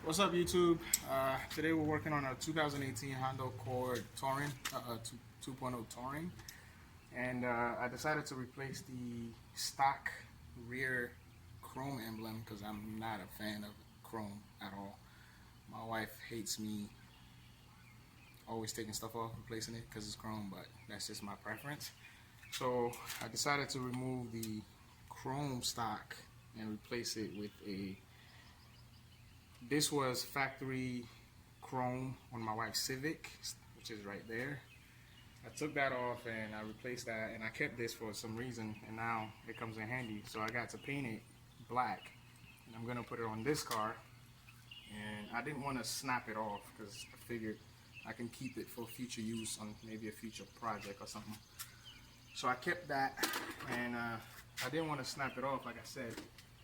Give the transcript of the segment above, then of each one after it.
What's up, YouTube? Today we're working on a 2018 Honda Accord Touring, 2.0 Touring, and I decided to replace the stock rear chrome emblem because I'm not a fan of chrome at all. My wife hates me always taking stuff off, replacing it because it's chrome, but that's just my preference. So I decided to remove the chrome stock and replace it with this was factory chrome on my wife's Civic, which is right there. I took that off and I replaced that, and I kept this for some reason, and now it comes in handy. So I got to paint it black, and I'm gonna put it on this car. And I didn't want to snap it off because I figured I can keep it for future use on maybe a future project or something. So I kept that, and I didn't want to snap it off, like I said.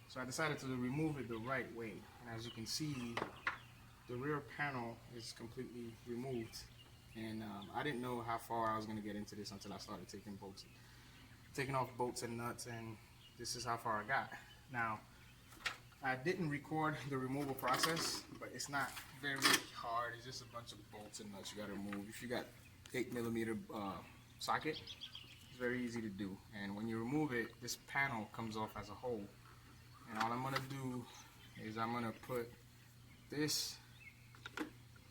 So I decided to remove it the right way. And as you can see, the rear panel is completely removed. And I didn't know how far I was going to get into this until I started taking off bolts and nuts, and this is how far I got. Now, I didn't record the removal process, but it's not very hard. It's just a bunch of bolts and nuts you got to remove. If you got 8mm socket, it's very easy to do. And when you remove it, this panel comes off as a whole. And all I'm going to do is I'm going to put this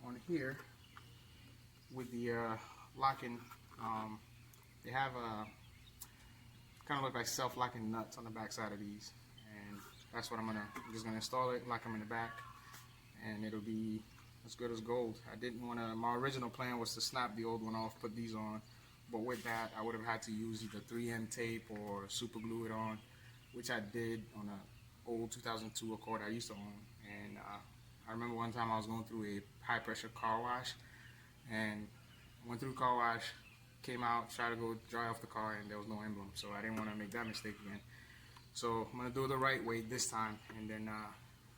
on here with the locking. They have kind of look like self-locking nuts on the back side of these. And that's what I'm just going to install it, lock them in the back, and it'll be as good as gold. I didn't want to, my original plan was to snap the old one off, put these on. But with that, I would have had to use either 3M tape or super glue it on, which I did on a old 2002 Accord I used to own. And I remember one time I was going through a high pressure car wash, and went through the car wash, came out, tried to go dry off the car, and there was no emblem. So I didn't want to make that mistake again. So I'm going to do it the right way this time, and then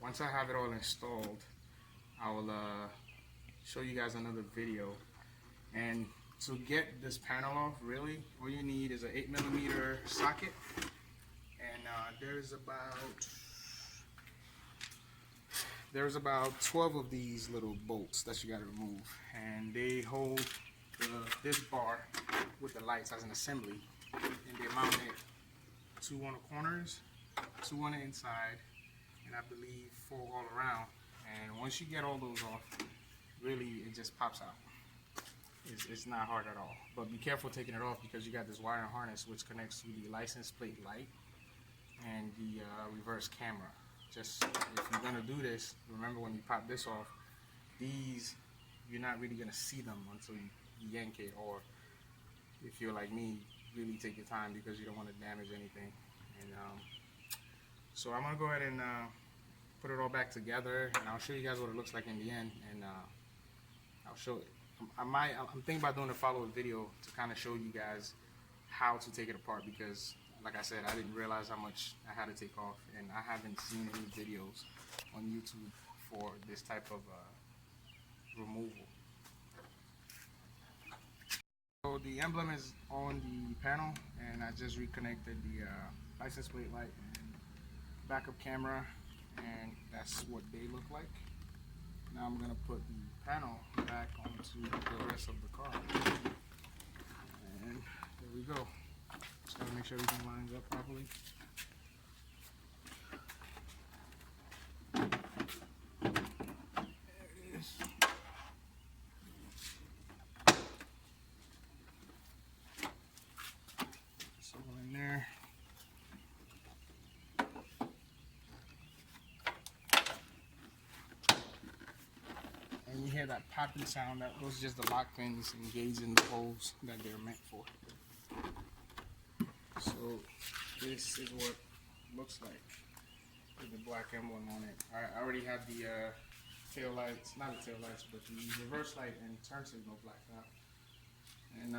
once I have it all installed, I will show you guys another video. And to get this panel off, really, all you need is an 8mm socket. And there's about 12 of these little bolts that you got to remove, and they hold this bar with the lights as an assembly, and they mount it 2 on the corners, 2 on the inside, and I believe 4 all around. And once you get all those off, really it just pops out. It's not hard at all, but be careful taking it off because you got this wire harness which connects to the license plate light and the reverse camera. Just if you're gonna do this, remember when you pop this off, these you're not really gonna see them until you yank it, or if you're like me, really take your time because you don't want to damage anything. And so I'm gonna go ahead and put it all back together, and I'll show you guys what it looks like in the end, and I'll show it. I'm thinking about doing a follow-up video to kind of show you guys how to take it apart, because like I said, I didn't realize how much I had to take off, and I haven't seen any videos on YouTube for this type of removal. So the emblem is on the panel, and I just reconnected the license plate light and backup camera, and that's what they look like. Now I'm going to put the panel back onto the rest of the car, and there we go. Just gotta make sure everything lines up properly. There it is. So in there. And you hear that popping sound, those are just the lock pins engaging the holes that they're meant for. So this is what it looks like with the black emblem on it. I already have the tail lights, not the tail lights, but the reverse light and turn signal blacked out. And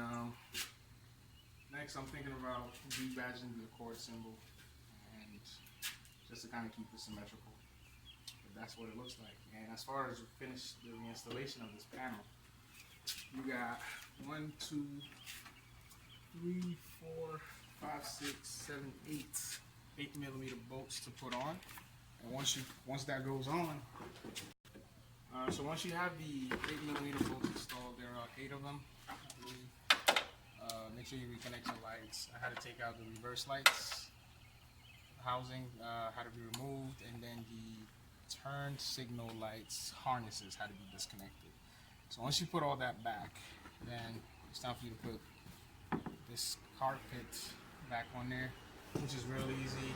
next I'm thinking about rebadging the Accord symbol, and just to kind of keep it symmetrical. But that's what it looks like. And as far as finish the installation of this panel, you got 1, 2, 3, 4, 5, 6, 7, 8 8mm bolts to put on. And once that goes on, So once you have the 8mm bolts installed, there are 8 of them, I believe. Make sure you reconnect your lights. I had to take out the reverse lights housing, had to be removed, and then the turn signal lights harnesses had to be disconnected. So once you put all that back, then it's time for you to put this carpet back on there, which is real easy.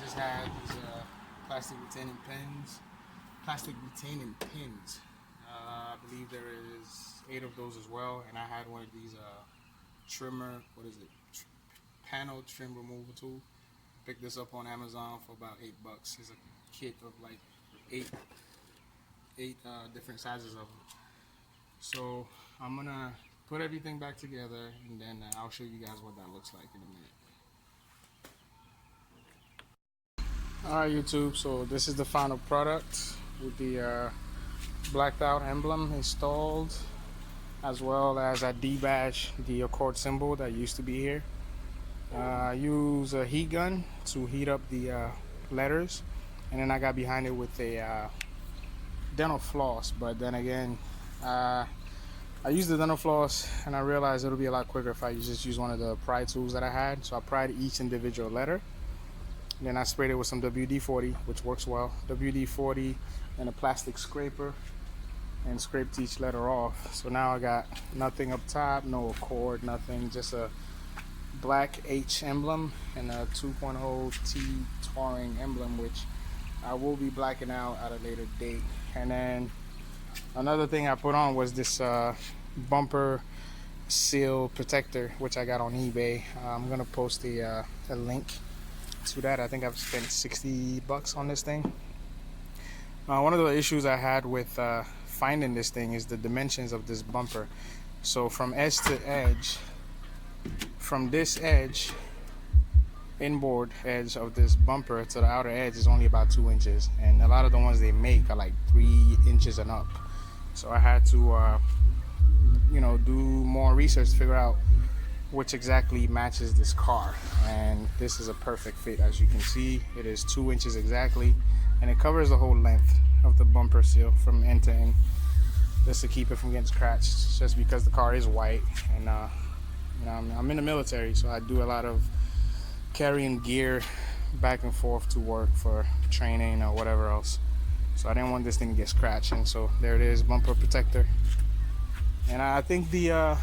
Just had these plastic retaining pins. I believe there is 8 of those as well, and I had one of these panel trim removal tool. Picked this up on Amazon for about $8. It's a kit of like eight different sizes of them. So I'm gonna put everything back together, and then I'll show you guys what that looks like in a minute. Alright YouTube, so this is the final product with the blacked out emblem installed, as well as I debadged the Accord symbol that used to be here. I use a heat gun to heat up the letters, and then I got behind it with a dental floss. But then again, I used the dental floss and I realized it'll be a lot quicker if I just use one of the pry tools that I had. So I pried each individual letter, and then I sprayed it with some WD-40, which works well. WD-40 and a plastic scraper, and scraped each letter off. So now I got nothing up top, no Accord, nothing, just a black H emblem and a 2.0 T Touring emblem, which I will be blacking out at a later date. And then another thing I put on was this bumper seal protector, which I got on eBay. I'm gonna post a link to that. I think I've spent $60 on this thing. One of the issues I had with finding this thing is the dimensions of this bumper. So from edge to edge, from this edge, inboard edge of this bumper to the outer edge is only about 2 inches, and a lot of the ones they make are like 3 inches and up. So I had to do more research to figure out which exactly matches this car, and this is a perfect fit. As you can see, it is 2 inches exactly, and it covers the whole length of the bumper seal from end to end, just to keep it from getting scratched, just because the car is white. And I'm in the military, so I do a lot of carrying gear back and forth to work for training or whatever else. So I didn't want this thing to get scratched, and so there it is, bumper protector. And I think the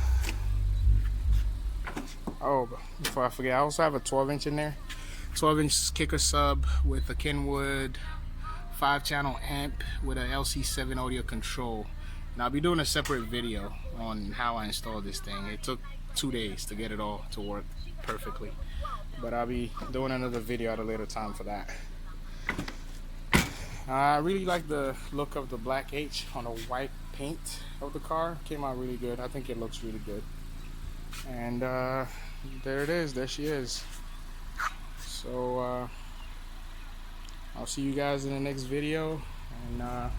before I forget, I also have a 12-inch in there, 12-inch kicker sub with a Kenwood 5-channel amp with a LC7 audio control. And I'll be doing a separate video on how I installed this thing. It took 2 days to get it all to work perfectly, but I'll be doing another video at a later time for that. I really like the look of the black H on the white paint of the car. Came out really good. I think it looks really good. And there it is, there she is. So I'll see you guys in the next video, and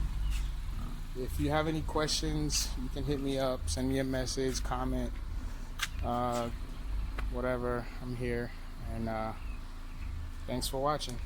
if you have any questions, you can hit me up, send me a message, comment, whatever. I'm here, and thanks for watching.